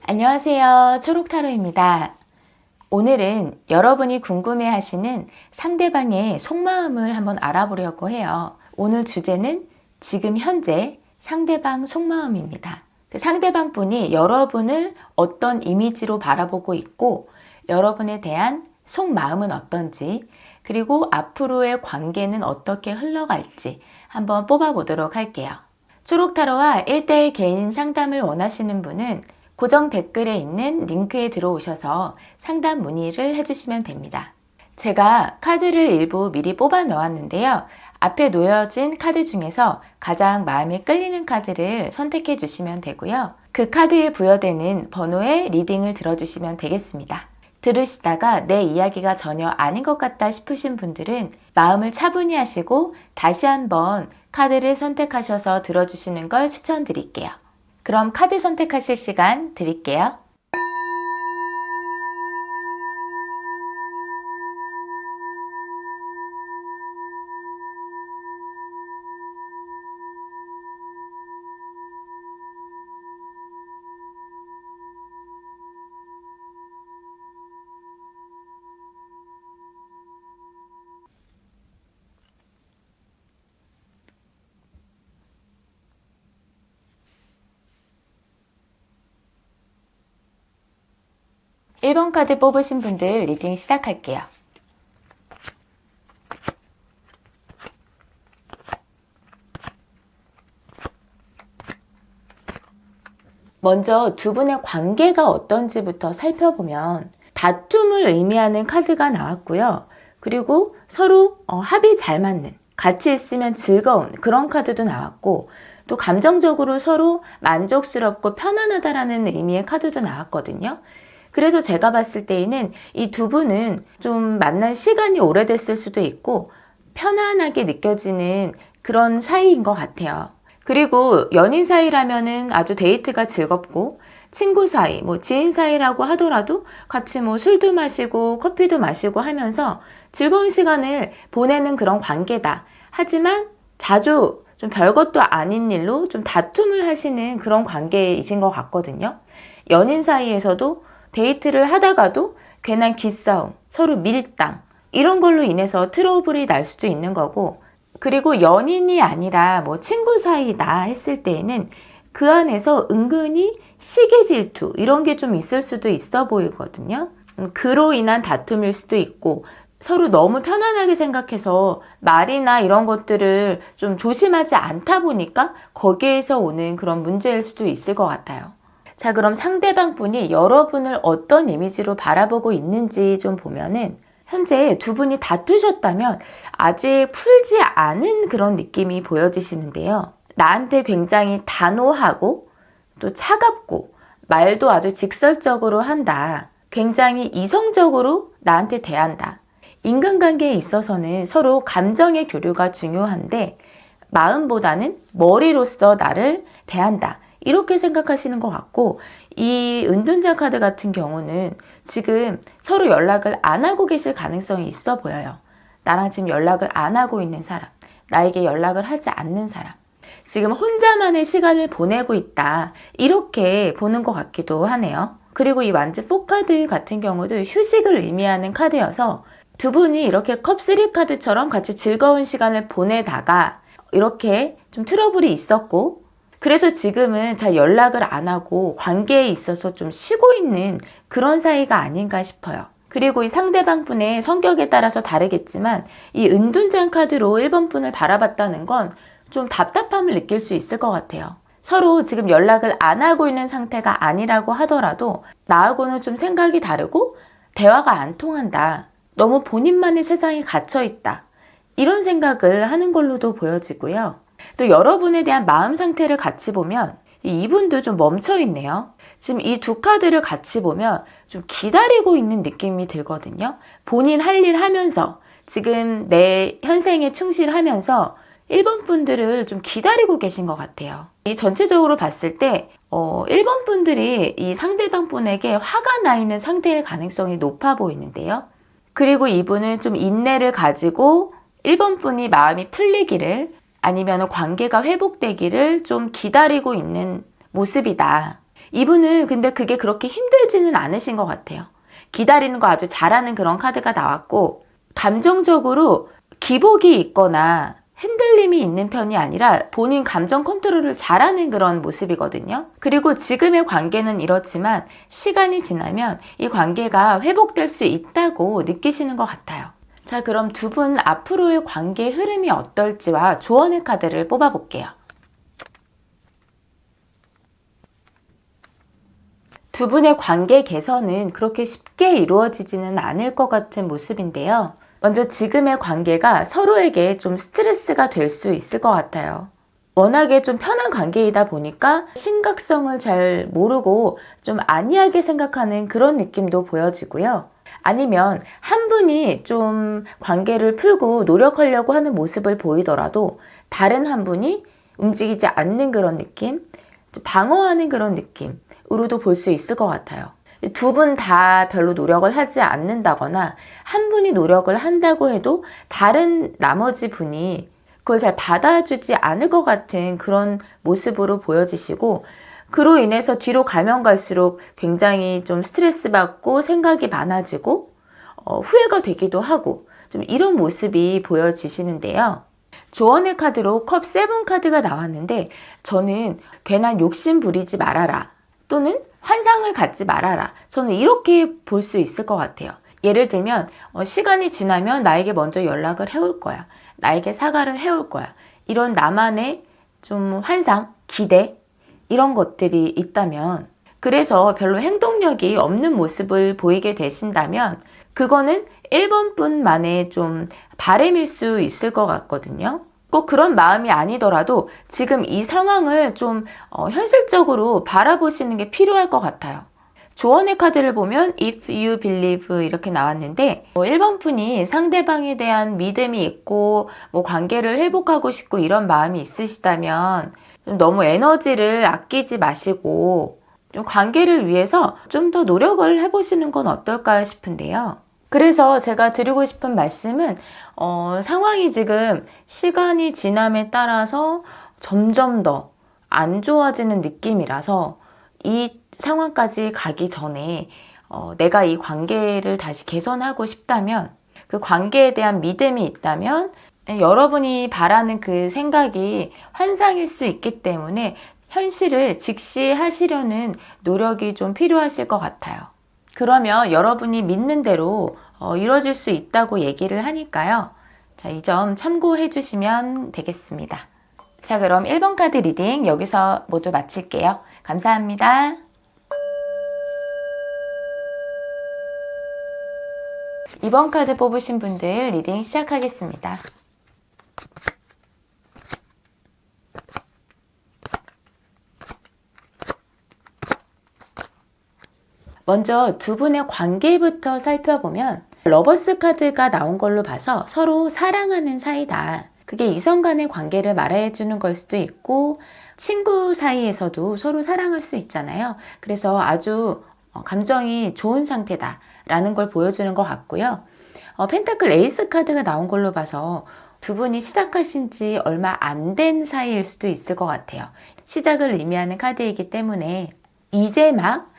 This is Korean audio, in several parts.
안녕하세요. 초록타로입니다. 오늘은 여러분이 궁금해하시는 상대방의 속마음을 한번 알아보려고 해요. 오늘 주제는 지금 현재 상대방 속마음입니다. 그 상대방 분이 여러분을 어떤 이미지로 바라보고 있고 여러분에 대한 속마음은 어떤지, 그리고 앞으로의 관계는 어떻게 흘러갈지 한번 뽑아보도록 할게요. 초록타로와 1대1 개인 상담을 원하시는 분은 고정 댓글에 있는 링크에 들어오셔서 상담 문의를 해주시면 됩니다. 제가 카드를 일부 미리 뽑아 놓았는데요. 앞에 놓여진 카드 중에서 가장 마음에 끌리는 카드를 선택해 주시면 되고요. 그 카드에 부여되는 번호의 리딩을 들어주시면 되겠습니다. 들으시다가 내 이야기가 전혀 아닌 것 같다 싶으신 분들은 마음을 차분히 하시고 다시 한번 카드를 선택하셔서 들어주시는 걸 추천드릴게요. 그럼 카드 선택하실 시간 드릴게요. 일 번 카드 뽑으신 분들 리딩 시작할게요. 먼저 두 분의 관계가 어떤지부터 살펴보면 다툼을 의미하는 카드가 나왔고요. 그리고 서로 합이 잘 맞는, 같이 있으면 즐거운 그런 카드도 나왔고, 또 감정적으로 서로 만족스럽고 편안하다라는 의미의 카드도 나왔거든요. 그래서 제가 봤을 때에는 이 두 분은 좀 만난 시간이 오래됐을 수도 있고 편안하게 느껴지는 그런 사이인 것 같아요. 그리고 연인 사이라면은 아주 데이트가 즐겁고, 친구 사이, 지인 사이라고 하더라도 같이 술도 마시고 커피도 마시고 하면서 즐거운 시간을 보내는 그런 관계다. 하지만 자주 좀 별것도 아닌 일로 좀 다툼을 하시는 그런 관계이신 것 같거든요. 연인 사이에서도 데이트를 하다가도 괜한 기싸움, 서로 밀당, 이런 걸로 인해서 트러블이 날 수도 있는 거고, 그리고 연인이 아니라 친구 사이다 했을 때에는 그 안에서 은근히 시기 질투 이런 게 좀 있을 수도 있어 보이거든요. 그로 인한 다툼일 수도 있고, 서로 너무 편안하게 생각해서 말이나 이런 것들을 좀 조심하지 않다 보니까 거기에서 오는 그런 문제일 수도 있을 것 같아요. 자, 그럼 상대방 분이 여러분을 어떤 이미지로 바라보고 있는지 좀 보면은, 현재 두 분이 다투셨다면 아직 풀지 않은 그런 느낌이 보여지시는데요. 나한테 굉장히 단호하고 또 차갑고 말도 아주 직설적으로 한다. 굉장히 이성적으로 나한테 대한다. 인간관계에 있어서는 서로 감정의 교류가 중요한데 마음보다는 머리로서 나를 대한다. 이렇게 생각하시는 것 같고, 이 은둔자 카드 같은 경우는 지금 서로 연락을 안 하고 계실 가능성이 있어 보여요. 나랑 지금 연락을 안 하고 있는 사람, 나에게 연락을 하지 않는 사람, 지금 혼자만의 시간을 보내고 있다. 이렇게 보는 것 같기도 하네요. 그리고 이 완즈 4카드 같은 경우도 휴식을 의미하는 카드여서 두 분이 이렇게 컵3 카드처럼 같이 즐거운 시간을 보내다가 이렇게 좀 트러블이 있었고, 그래서 지금은 잘 연락을 안 하고 관계에 있어서 좀 쉬고 있는 그런 사이가 아닌가 싶어요. 그리고 이 상대방 분의 성격에 따라서 다르겠지만 이 은둔자 카드로 1번 분을 바라봤다는 건 좀 답답함을 느낄 수 있을 것 같아요. 서로 지금 연락을 안 하고 있는 상태가 아니라고 하더라도 나하고는 좀 생각이 다르고 대화가 안 통한다. 너무 본인만의 세상에 갇혀 있다. 이런 생각을 하는 걸로도 보여지고요. 또 여러분에 대한 마음 상태를 같이 보면 이분도 좀 멈춰 있네요. 지금 이 두 카드를 같이 보면 좀 기다리고 있는 느낌이 들거든요. 본인 할 일 하면서 지금 내 현생에 충실하면서 1번 분들을 좀 기다리고 계신 것 같아요. 이 전체적으로 봤을 때 1번 분들이 이 상대방 분에게 화가 나 있는 상태일 가능성이 높아 보이는데요. 그리고 이분은 좀 인내를 가지고 1번 분이 마음이 풀리기를, 아니면 관계가 회복되기를 좀 기다리고 있는 모습이다. 이분은 근데 그게 그렇게 힘들지는 않으신 것 같아요. 기다리는 거 아주 잘하는 그런 카드가 나왔고, 감정적으로 기복이 있거나 흔들림이 있는 편이 아니라 본인 감정 컨트롤을 잘하는 그런 모습이거든요. 그리고 지금의 관계는 이렇지만 시간이 지나면 이 관계가 회복될 수 있다고 느끼시는 것 같아요. 자, 그럼 두 분 앞으로의 관계 흐름이 어떨지와 조언의 카드를 뽑아볼게요. 두 분의 관계 개선은 그렇게 쉽게 이루어지지는 않을 것 같은 모습인데요. 먼저 지금의 관계가 서로에게 좀 스트레스가 될 수 있을 것 같아요. 워낙에 좀 편한 관계이다 보니까 심각성을 잘 모르고 좀 안이하게 생각하는 그런 느낌도 보여지고요. 아니면 한 분이 좀 관계를 풀고 노력하려고 하는 모습을 보이더라도 다른 한 분이 움직이지 않는 그런 느낌, 방어하는 그런 느낌으로도 볼 수 있을 것 같아요. 두 분 다 별로 노력을 하지 않는다거나 한 분이 노력을 한다고 해도 다른 나머지 분이 그걸 잘 받아주지 않을 것 같은 그런 모습으로 보여지시고, 그로 인해서 뒤로 가면 갈수록 굉장히 좀 스트레스 받고 생각이 많아지고 후회가 되기도 하고 좀 이런 모습이 보여지시는데요. 조언의 카드로 컵 7 카드가 나왔는데, 저는 괜한 욕심 부리지 말아라 또는 환상을 갖지 말아라, 저는 이렇게 볼 수 있을 것 같아요. 예를 들면 시간이 지나면 나에게 먼저 연락을 해올 거야, 나에게 사과를 해올 거야, 이런 나만의 좀 환상, 기대, 이런 것들이 있다면, 그래서 별로 행동력이 없는 모습을 보이게 되신다면 그거는 1번 분만의 좀 바람일 수 있을 것 같거든요. 꼭 그런 마음이 아니더라도 지금 이 상황을 좀 현실적으로 바라보시는 게 필요할 것 같아요. 조언의 카드를 보면 If you believe 이렇게 나왔는데, 1번 분이 상대방에 대한 믿음이 있고 관계를 회복하고 싶고 이런 마음이 있으시다면 좀 너무 에너지를 아끼지 마시고 좀 관계를 위해서 좀 더 노력을 해보시는 건 어떨까 싶은데요. 그래서 제가 드리고 싶은 말씀은 상황이 지금 시간이 지남에 따라서 점점 더 안 좋아지는 느낌이라서 이 상황까지 가기 전에 내가 이 관계를 다시 개선하고 싶다면, 그 관계에 대한 믿음이 있다면 여러분이 바라는 그 생각이 환상일 수 있기 때문에 현실을 직시하시려는 노력이 좀 필요하실 것 같아요. 그러면 여러분이 믿는 대로 이루어질 수 있다고 얘기를 하니까요. 자, 이 점 참고해 주시면 되겠습니다. 자, 그럼 1번 카드 리딩 여기서 모두 마칠게요. 감사합니다. 이번 카드 뽑으신 분들 리딩 시작하겠습니다. 먼저 두 분의 관계부터 살펴보면 러버스 카드가 나온 걸로 봐서 서로 사랑하는 사이다. 그게 이성 간의 관계를 말해주는 걸 수도 있고 친구 사이에서도 서로 사랑할 수 있잖아요. 그래서 아주 감정이 좋은 상태다 라는 걸 보여주는 것 같고요. 펜타클 에이스 카드가 나온 걸로 봐서 두 분이 시작하신 지 얼마 안 된 사이일 수도 있을 것 같아요. 시작을 의미하는 카드이기 때문에 이제 막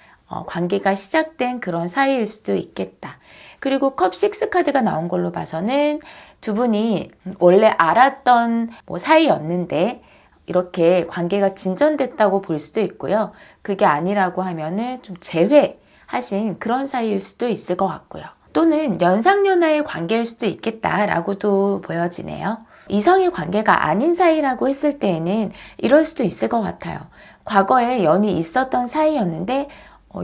관계가 시작된 그런 사이일 수도 있겠다. 그리고 컵 6 카드가 나온 걸로 봐서는 두 분이 원래 알았던 사이였는데 이렇게 관계가 진전됐다고 볼 수도 있고요. 그게 아니라고 하면은 좀 재회하신 그런 사이일 수도 있을 것 같고요. 또는 연상연하의 관계일 수도 있겠다라고도 보여지네요. 이성의 관계가 아닌 사이라고 했을 때에는 이럴 수도 있을 것 같아요. 과거에 연이 있었던 사이였는데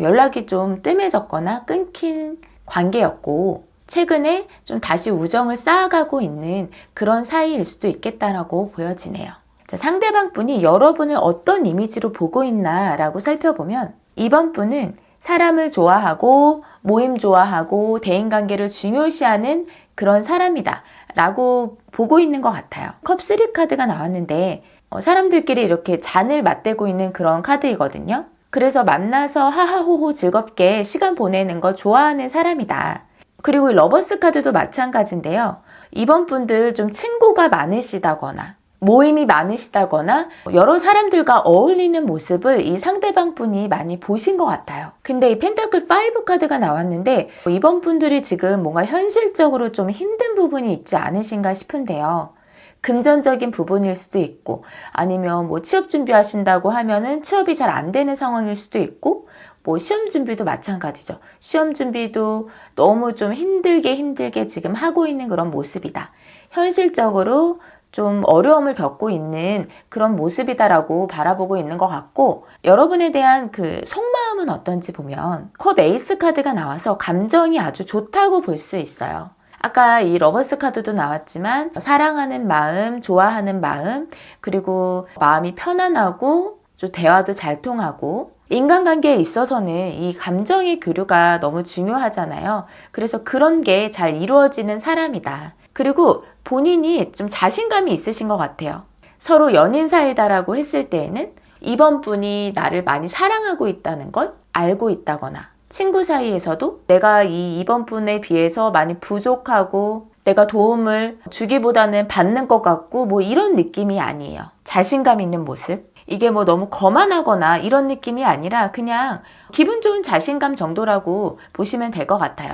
연락이 좀 뜸해졌거나 끊긴 관계였고 최근에 좀 다시 우정을 쌓아가고 있는 그런 사이일 수도 있겠다라고 보여지네요. 자, 상대방 분이 여러분을 어떤 이미지로 보고 있나 라고 살펴보면 이번 분은 사람을 좋아하고 모임 좋아하고 대인관계를 중요시하는 그런 사람이다 라고 보고 있는 것 같아요. 컵 3 카드가 나왔는데 사람들끼리 이렇게 잔을 맞대고 있는 그런 카드이거든요. 그래서 만나서 하하호호 즐겁게 시간 보내는 거 좋아하는 사람이다. 그리고 러버스 카드도 마찬가지인데요. 이번 분들 좀 친구가 많으시다거나 모임이 많으시다거나 여러 사람들과 어울리는 모습을 이 상대방 분이 많이 보신 것 같아요. 근데 이 펜타클 5 카드가 나왔는데 이번 분들이 지금 뭔가 현실적으로 좀 힘든 부분이 있지 않으신가 싶은데요. 금전적인 부분일 수도 있고 아니면 뭐 취업 준비하신다고 하면은 취업이 잘 안 되는 상황일 수도 있고 뭐 시험 준비도 마찬가지죠. 시험 준비도 너무 좀 힘들게 지금 하고 있는 그런 모습이다. 현실적으로 좀 어려움을 겪고 있는 그런 모습이다라고 바라보고 있는 것 같고 여러분에 대한 그 속마음은 어떤지 보면 컵 에이스 카드가 나와서 감정이 아주 좋다고 볼 수 있어요. 아까 이 러버스 카드도 나왔지만 사랑하는 마음, 좋아하는 마음, 그리고 마음이 편안하고 좀 대화도 잘 통하고 인간관계에 있어서는 이 감정의 교류가 너무 중요하잖아요. 그래서 그런 게 잘 이루어지는 사람이다. 그리고 본인이 좀 자신감이 있으신 것 같아요. 서로 연인 사이다라고 했을 때에는 이번 분이 나를 많이 사랑하고 있다는 걸 알고 있다거나 친구 사이에서도 내가 이번 분에 비해서 많이 부족하고 내가 도움을 주기보다는 받는 것 같고 뭐 이런 느낌이 아니에요. 자신감 있는 모습. 이게 뭐 너무 거만하거나 이런 느낌이 아니라 그냥 기분 좋은 자신감 정도라고 보시면 될 것 같아요.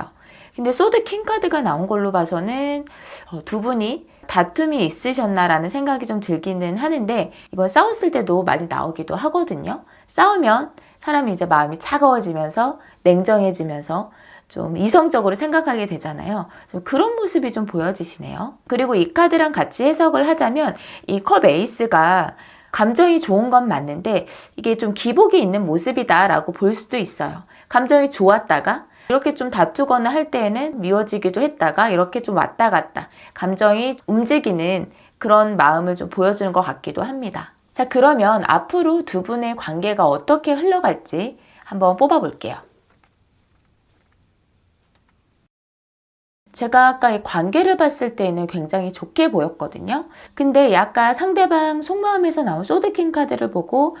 근데 소드 킹 카드가 나온 걸로 봐서는 두 분이 다툼이 있으셨나라는 생각이 좀 들기는 하는데 이건 싸웠을 때도 많이 나오기도 하거든요. 싸우면 사람이 이제 마음이 차가워지면서 냉정해지면서 좀 이성적으로 생각하게 되잖아요. 그런 모습이 좀 보여지시네요. 그리고 이 카드랑 같이 해석을 하자면 이 컵 에이스가 감정이 좋은 건 맞는데 이게 좀 기복이 있는 모습이다라고 볼 수도 있어요. 감정이 좋았다가 이렇게 좀 다투거나 할 때에는 미워지기도 했다가 이렇게 좀 왔다 갔다 감정이 움직이는 그런 마음을 좀 보여주는 것 같기도 합니다. 자, 그러면 앞으로 두 분의 관계가 어떻게 흘러갈지 한번 뽑아볼게요. 제가 아까 이 관계를 봤을 때는 굉장히 좋게 보였거든요. 근데 약간 상대방 속마음에서 나온 소드킹 카드를 보고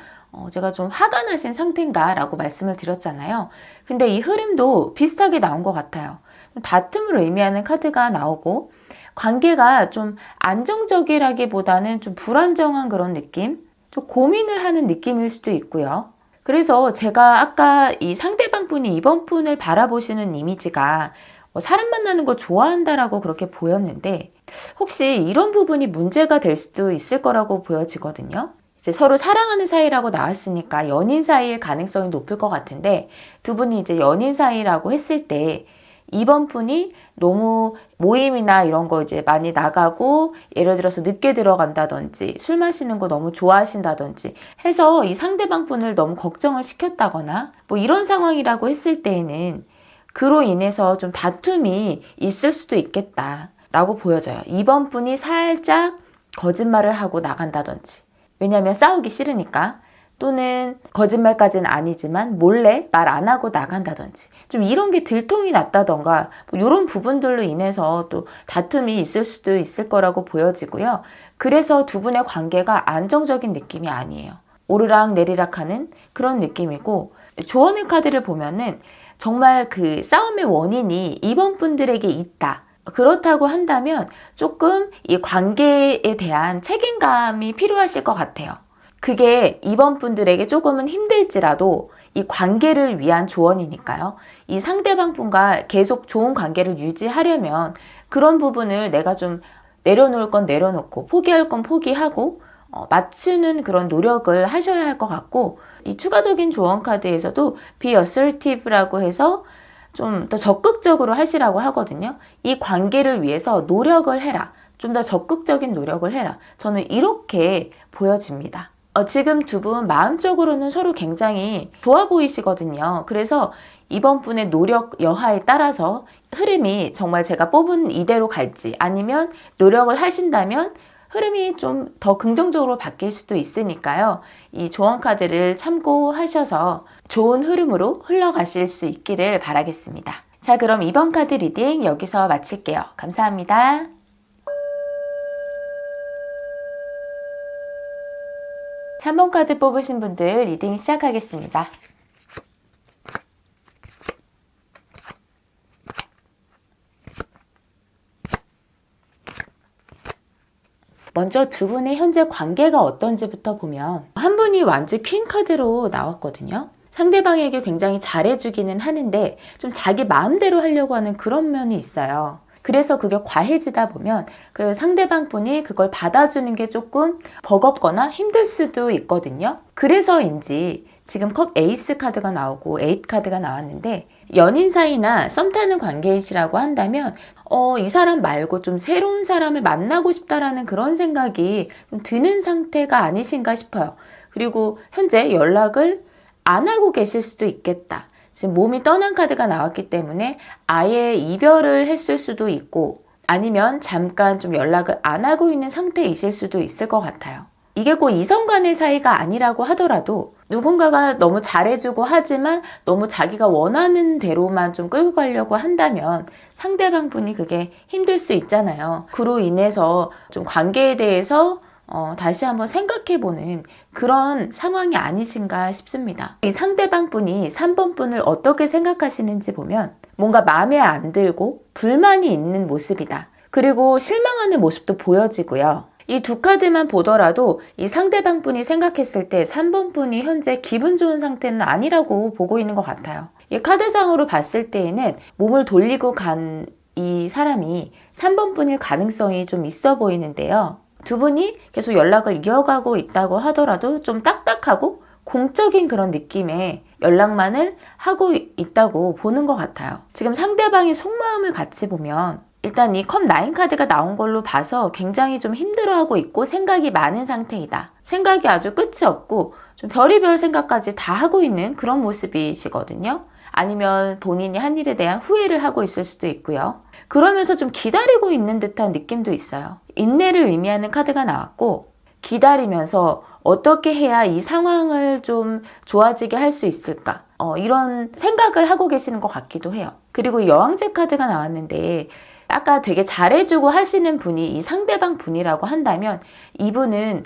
제가 좀 화가 나신 상태인가 라고 말씀을 드렸잖아요. 근데 이 흐름도 비슷하게 나온 것 같아요. 다툼을 의미하는 카드가 나오고 관계가 좀 안정적이라기보다는 좀 불안정한 그런 느낌? 좀 고민을 하는 느낌일 수도 있고요. 그래서 제가 아까 이 상대방 분이 이번 분을 바라보시는 이미지가 사람 만나는 거 좋아한다라고 그렇게 보였는데 혹시 이런 부분이 문제가 될 수도 있을 거라고 보여지거든요. 이제 서로 사랑하는 사이라고 나왔으니까 연인 사이일 가능성이 높을 것 같은데 두 분이 이제 연인 사이라고 했을 때 이번 분이 너무 모임이나 이런 거 이제 많이 나가고 예를 들어서 늦게 들어간다든지 술 마시는 거 너무 좋아하신다든지 해서 이 상대방 분을 너무 걱정을 시켰다거나 뭐 이런 상황이라고 했을 때에는 그로 인해서 좀 다툼이 있을 수도 있겠다라고 보여져요. 이번 분이 살짝 거짓말을 하고 나간다든지 왜냐하면 싸우기 싫으니까 또는 거짓말까지는 아니지만 몰래 말 안 하고 나간다든지 좀 이런 게 들통이 났다던가 뭐 이런 부분들로 인해서 또 다툼이 있을 수도 있을 거라고 보여지고요. 그래서 두 분의 관계가 안정적인 느낌이 아니에요. 오르락 내리락 하는 그런 느낌이고 조언의 카드를 보면은 정말 그 싸움의 원인이 이번 분들에게 있다. 그렇다고 한다면 조금 이 관계에 대한 책임감이 필요하실 것 같아요. 그게 이번 분들에게 조금은 힘들지라도 이 관계를 위한 조언이니까요. 이 상대방 분과 계속 좋은 관계를 유지하려면 그런 부분을 내가 좀 내려놓을 건 내려놓고 포기할 건 포기하고 맞추는 그런 노력을 하셔야 할 것 같고 이 추가적인 조언 카드에서도 be assertive라고 해서 좀 더 적극적으로 하시라고 하거든요. 이 관계를 위해서 노력을 해라. 좀 더 적극적인 노력을 해라. 저는 이렇게 보여집니다. 지금 두 분 마음적으로는 서로 굉장히 좋아 보이시거든요. 그래서 이번 분의 노력 여하에 따라서 흐름이 정말 제가 뽑은 이대로 갈지 아니면 노력을 하신다면 흐름이 좀 더 긍정적으로 바뀔 수도 있으니까요. 이 조언 카드를 참고하셔서 좋은 흐름으로 흘러가실 수 있기를 바라겠습니다. 자, 그럼 이번 카드 리딩 여기서 마칠게요. 감사합니다. 3번 카드 뽑으신 분들 리딩 시작하겠습니다. 먼저 두 분의 현재 관계가 어떤지부터 보면 한 분이 완전 퀸 카드로 나왔거든요. 상대방에게 굉장히 잘해주기는 하는데 좀 자기 마음대로 하려고 하는 그런 면이 있어요. 그래서 그게 과해지다 보면 그 상대방 분이 그걸 받아주는 게 조금 버겁거나 힘들 수도 있거든요. 그래서인지 지금 컵 에이스 카드가 나오고 에잇 카드가 나왔는데 연인 사이나 썸 타는 관계이시라고 한다면 이 사람 말고 좀 새로운 사람을 만나고 싶다라는 그런 생각이 좀 드는 상태가 아니신가 싶어요. 그리고 현재 연락을 안 하고 계실 수도 있겠다. 지금 몸이 떠난 카드가 나왔기 때문에 아예 이별을 했을 수도 있고 아니면 잠깐 좀 연락을 안 하고 있는 상태이실 수도 있을 것 같아요. 이게 꼭 이성 간의 사이가 아니라고 하더라도 누군가가 너무 잘해주고 하지만 너무 자기가 원하는 대로만 좀 끌고 가려고 한다면 상대방 분이 그게 힘들 수 있잖아요. 그로 인해서 좀 관계에 대해서 다시 한번 생각해보는 그런 상황이 아니신가 싶습니다. 이 상대방 분이 3번 분을 어떻게 생각하시는지 보면 뭔가 마음에 안 들고 불만이 있는 모습이다. 그리고 실망하는 모습도 보여지고요. 이 두 카드만 보더라도 이 상대방 분이 생각했을 때 3번 분이 현재 기분 좋은 상태는 아니라고 보고 있는 것 같아요. 이 카드상으로 봤을 때에는 몸을 돌리고 간 이 사람이 3번 분일 가능성이 좀 있어 보이는데요. 두 분이 계속 연락을 이어가고 있다고 하더라도 좀 딱딱하고 공적인 그런 느낌의 연락만을 하고 있다고 보는 것 같아요. 지금 상대방의 속마음을 같이 보면 일단 이 컵 9 카드가 나온 걸로 봐서 굉장히 좀 힘들어하고 있고 생각이 많은 상태이다. 생각이 아주 끝이 없고 좀 별의별 생각까지 다 하고 있는 그런 모습이시거든요. 아니면 본인이 한 일에 대한 후회를 하고 있을 수도 있고요. 그러면서 좀 기다리고 있는 듯한 느낌도 있어요. 인내를 의미하는 카드가 나왔고 기다리면서 어떻게 해야 이 상황을 좀 좋아지게 할 수 있을까? 이런 생각을 하고 계시는 것 같기도 해요. 그리고 여왕제 카드가 나왔는데 아까 되게 잘해주고 하시는 분이 이 상대방 분이라고 한다면 이분은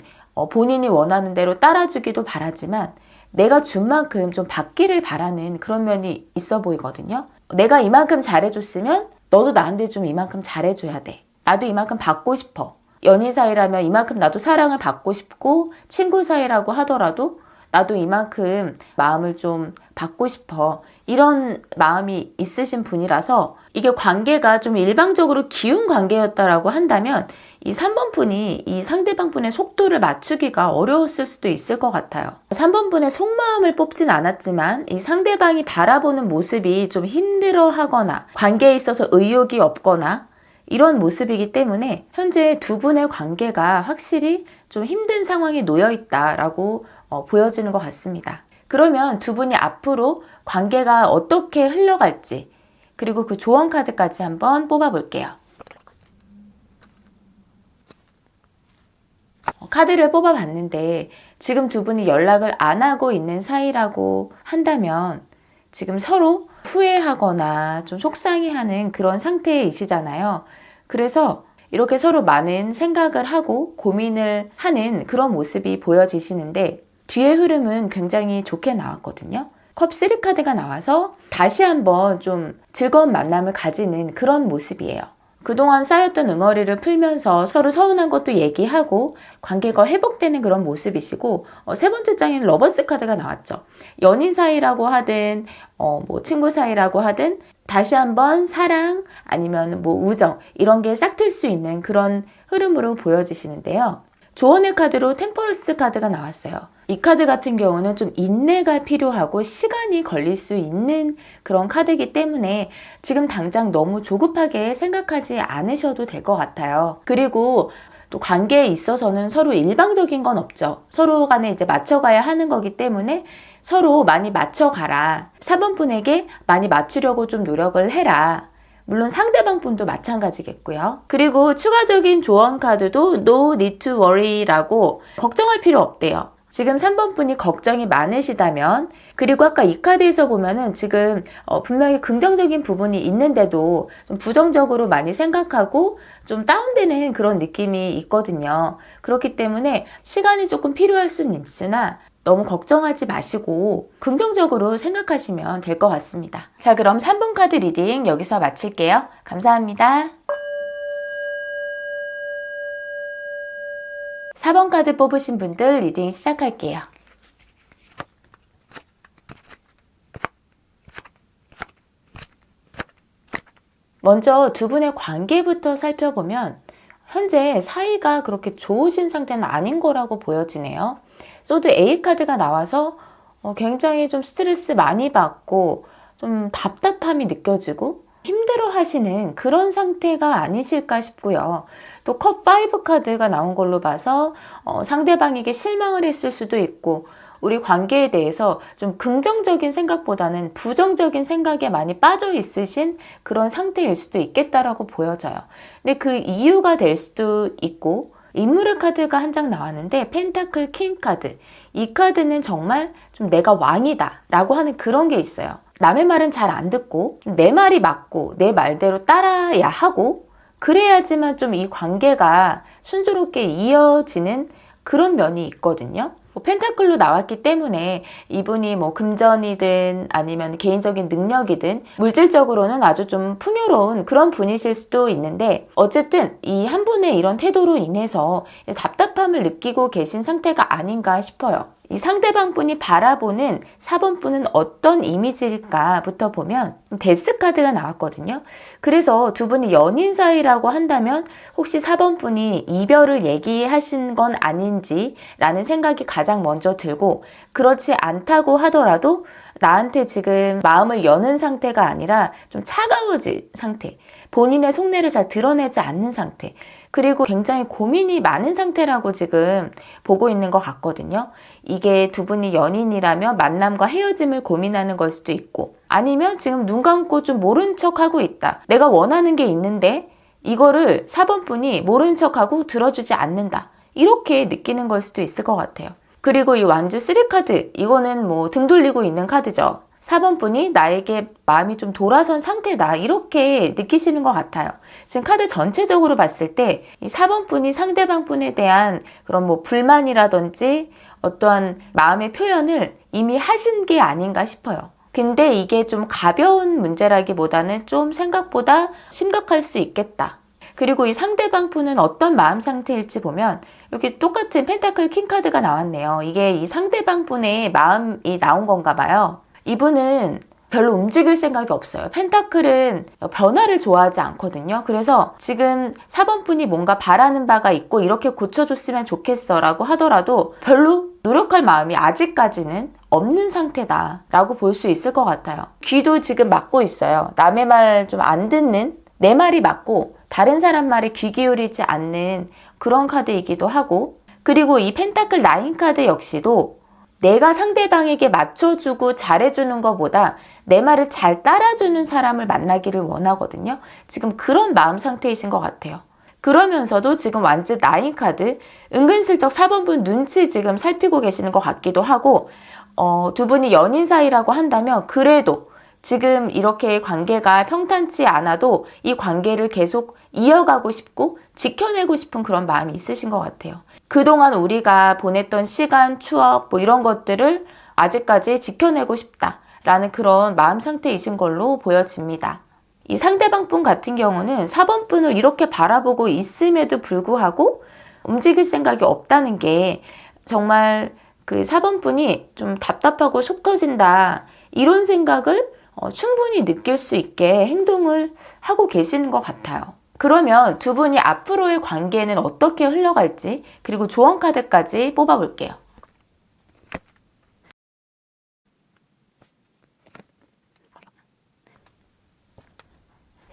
본인이 원하는 대로 따라주기도 바라지만 내가 준 만큼 좀 받기를 바라는 그런 면이 있어 보이거든요. 내가 이만큼 잘해줬으면 너도 나한테 좀 이만큼 잘해줘야 돼. 나도 이만큼 받고 싶어. 연인 사이라면 이만큼 나도 사랑을 받고 싶고 친구 사이라고 하더라도 나도 이만큼 마음을 좀 받고 싶어. 이런 마음이 있으신 분이라서 이게 관계가 좀 일방적으로 기운 관계였다라고 한다면 이 3번 분이 이 상대방 분의 속도를 맞추기가 어려웠을 수도 있을 것 같아요. 3번 분의 속마음을 뽑진 않았지만 이 상대방이 바라보는 모습이 좀 힘들어하거나 관계에 있어서 의욕이 없거나 이런 모습이기 때문에 현재 두 분의 관계가 확실히 좀 힘든 상황에 놓여 있다라고 보여지는 것 같습니다. 그러면 두 분이 앞으로 관계가 어떻게 흘러갈지 그리고 그 조언 카드까지 한번 뽑아볼게요. 카드를 뽑아봤는데 지금 두 분이 연락을 안 하고 있는 사이라고 한다면 지금 서로 후회하거나 좀 속상해하는 그런 상태이시잖아요. 그래서 이렇게 서로 많은 생각을 하고 고민을 하는 그런 모습이 보여지시는데 뒤의 흐름은 굉장히 좋게 나왔거든요. 컵 3 카드가 나와서 다시 한번 좀 즐거운 만남을 가지는 그런 모습이에요. 그동안 쌓였던 응어리를 풀면서 서로 서운한 것도 얘기하고 관계가 회복되는 그런 모습이시고 세 번째 장인 러버스 카드가 나왔죠. 연인 사이라고 하든 뭐 친구 사이라고 하든 다시 한번 사랑 아니면 뭐 우정 이런 게 싹틀 수 있는 그런 흐름으로 보여지시는데요. 조언의 카드로 템퍼런스 카드가 나왔어요. 이 카드 같은 경우는 좀 인내가 필요하고 시간이 걸릴 수 있는 그런 카드이기 때문에 지금 당장 너무 조급하게 생각하지 않으셔도 될 것 같아요. 그리고 또 관계에 있어서는 서로 일방적인 건 없죠. 서로 간에 이제 맞춰가야 하는 거기 때문에 서로 많이 맞춰가라. 4번 분에게 많이 맞추려고 좀 노력을 해라. 물론 상대방 분도 마찬가지겠고요. 그리고 추가적인 조언 카드도 No need to worry라고 걱정할 필요 없대요. 지금 3번 분이 걱정이 많으시다면 그리고 아까 이 카드에서 보면은 지금 분명히 긍정적인 부분이 있는데도 좀 부정적으로 많이 생각하고 좀 다운되는 그런 느낌이 있거든요. 그렇기 때문에 시간이 조금 필요할 수는 있으나 너무 걱정하지 마시고 긍정적으로 생각하시면 될 것 같습니다. 자, 그럼 3번 카드 리딩 여기서 마칠게요. 감사합니다. 4번 카드 뽑으신 분들 리딩 시작할게요. 먼저 두 분의 관계부터 살펴보면 현재 사이가 그렇게 좋으신 상태는 아닌 거라고 보여지네요. 소드 A 카드가 나와서 굉장히 좀 스트레스 많이 받고 좀 답답함이 느껴지고 힘들어 하시는 그런 상태가 아니실까 싶고요. 또 컵 5 카드가 나온 걸로 봐서 상대방에게 실망을 했을 수도 있고 우리 관계에 대해서 좀 긍정적인 생각보다는 부정적인 생각에 많이 빠져 있으신 그런 상태일 수도 있겠다라고 보여져요. 근데 그 이유가 될 수도 있고 인물의 카드가 한 장 나왔는데 펜타클 킹 카드. 이 카드는 정말 좀 내가 왕이다 라고 하는 그런 게 있어요. 남의 말은 잘 안 듣고 내 말이 맞고 내 말대로 따라야 하고 그래야지만 좀 이 관계가 순조롭게 이어지는 그런 면이 있거든요. 펜타클로 나왔기 때문에 이분이 뭐 금전이든 아니면 개인적인 능력이든 물질적으로는 아주 좀 풍요로운 그런 분이실 수도 있는데 어쨌든 이 한 분의 이런 태도로 인해서 답답함을 느끼고 계신 상태가 아닌가 싶어요. 이 상대방 분이 바라보는 4번 분은 어떤 이미지일까부터 보면 데스 카드가 나왔거든요. 그래서 두 분이 연인 사이라고 한다면 혹시 4번 분이 이별을 얘기하신 건 아닌지 라는 생각이 가장 먼저 들고 그렇지 않다고 하더라도 나한테 지금 마음을 여는 상태가 아니라 좀 차가워진 상태, 본인의 속내를 잘 드러내지 않는 상태, 그리고 굉장히 고민이 많은 상태라고 지금 보고 있는 것 같거든요. 이게 두 분이 연인이라면 만남과 헤어짐을 고민하는 걸 수도 있고 아니면 지금 눈 감고 좀 모른 척하고 있다. 내가 원하는 게 있는데 이거를 4번 분이 모른 척하고 들어주지 않는다. 이렇게 느끼는 걸 수도 있을 것 같아요. 그리고 이 완주 3 카드, 이거는 뭐 등 돌리고 있는 카드죠. 4번 분이 나에게 마음이 좀 돌아선 상태다 이렇게 느끼시는 것 같아요. 지금 카드 전체적으로 봤을 때 이 4번 분이 상대방 분에 대한 그런 뭐 불만이라든지 어떠한 마음의 표현을 이미 하신 게 아닌가 싶어요. 근데 이게 좀 가벼운 문제라기보다는 좀 생각보다 심각할 수 있겠다. 그리고 이 상대방 분은 어떤 마음 상태일지 보면 여기 똑같은 펜타클 킹 카드가 나왔네요. 이게 이 상대방 분의 마음이 나온 건가 봐요. 이분은 별로 움직일 생각이 없어요. 펜타클은 변화를 좋아하지 않거든요. 그래서 지금 4번 분이 뭔가 바라는 바가 있고 이렇게 고쳐줬으면 좋겠어 라고 하더라도 별로 노력할 마음이 아직까지는 없는 상태다 라고 볼 수 있을 것 같아요. 귀도 지금 막고 있어요. 남의 말 좀 안 듣는, 내 말이 맞고 다른 사람 말에 귀 기울이지 않는 그런 카드이기도 하고, 그리고 이 펜타클 9 카드 역시도 내가 상대방에게 맞춰주고 잘해주는 것보다 내 말을 잘 따라주는 사람을 만나기를 원하거든요. 지금 그런 마음 상태이신 것 같아요. 그러면서도 지금 완즈 9 카드, 은근슬쩍 4번 분 눈치 지금 살피고 계시는 것 같기도 하고, 두 분이 연인 사이라고 한다면 그래도 지금 이렇게 관계가 평탄치 않아도 이 관계를 계속 이어가고 싶고 지켜내고 싶은 그런 마음이 있으신 것 같아요. 그동안 우리가 보냈던 시간, 추억 뭐 이런 것들을 아직까지 지켜내고 싶다라는 그런 마음 상태이신 걸로 보여집니다. 이 상대방 분 같은 경우는 4번 분을 이렇게 바라보고 있음에도 불구하고 움직일 생각이 없다는 게 정말 그 4번 분이 좀 답답하고 속 터진다 이런 생각을 충분히 느낄 수 있게 행동을 하고 계시는 것 같아요. 그러면 두 분이 앞으로의 관계는 어떻게 흘러갈지, 그리고 조언 카드까지 뽑아볼게요.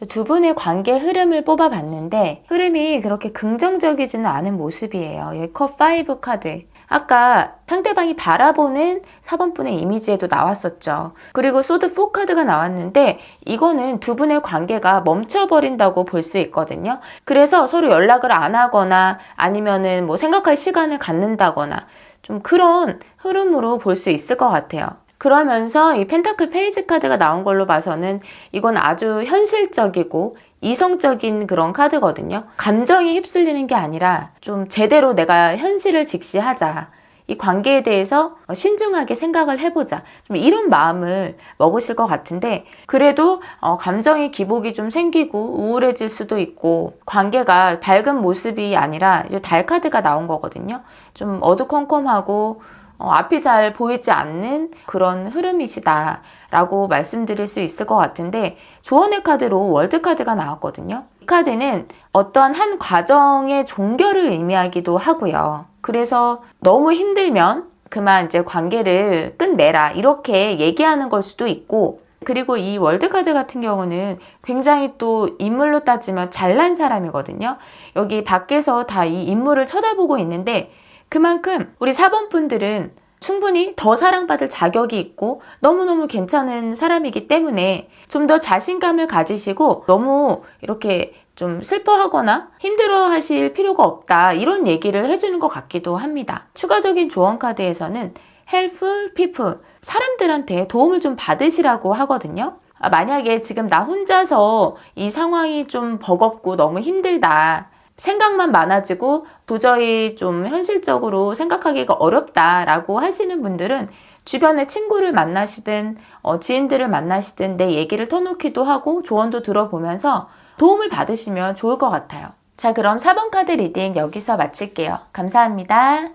두 분의 관계 흐름을 뽑아봤는데 흐름이 그렇게 긍정적이지는 않은 모습이에요. 여기 컵 5 카드. 아까 상대방이 바라보는 4번 분의 이미지에도 나왔었죠. 그리고 소드 4 카드가 나왔는데 이거는 두 분의 관계가 멈춰버린다고 볼 수 있거든요. 그래서 서로 연락을 안 하거나 아니면은 뭐 생각할 시간을 갖는다거나 좀 그런 흐름으로 볼 수 있을 것 같아요. 그러면서 이 펜타클 페이지 카드가 나온 걸로 봐서는 이건 아주 현실적이고 이성적인 그런 카드거든요. 감정이 휩쓸리는 게 아니라 좀 제대로 내가 현실을 직시하자. 이 관계에 대해서 신중하게 생각을 해보자. 좀 이런 마음을 먹으실 것 같은데, 그래도 감정의 기복이 좀 생기고 우울해질 수도 있고, 관계가 밝은 모습이 아니라 이제 달 카드가 나온 거거든요. 좀 어두컴컴하고 앞이 잘 보이지 않는 그런 흐름이시다 라고 말씀드릴 수 있을 것 같은데, 조언의 카드로 월드 카드가 나왔거든요. 이 카드는 어떤 한 과정의 종결을 의미하기도 하고요. 그래서 너무 힘들면 그만 이제 관계를 끝내라 이렇게 얘기하는 걸 수도 있고, 그리고 이 월드 카드 같은 경우는 굉장히 또 인물로 따지면 잘난 사람이거든요. 여기 밖에서 다 이 인물을 쳐다보고 있는데, 그만큼 우리 4번 분들은 충분히 더 사랑받을 자격이 있고 너무너무 괜찮은 사람이기 때문에 좀 더 자신감을 가지시고 너무 이렇게 좀 슬퍼하거나 힘들어 하실 필요가 없다, 이런 얘기를 해주는 것 같기도 합니다. 추가적인 조언 카드에서는 helpful people, 사람들한테 도움을 좀 받으시라고 하거든요. 만약에 지금 나 혼자서 이 상황이 좀 버겁고 너무 힘들다, 생각만 많아지고 도저히 좀 현실적으로 생각하기가 어렵다라고 하시는 분들은 주변의 친구를 만나시든 지인들을 만나시든 내 얘기를 터놓기도 하고 조언도 들어보면서 도움을 받으시면 좋을 것 같아요. 자, 그럼 4번 카드 리딩 여기서 마칠게요. 감사합니다.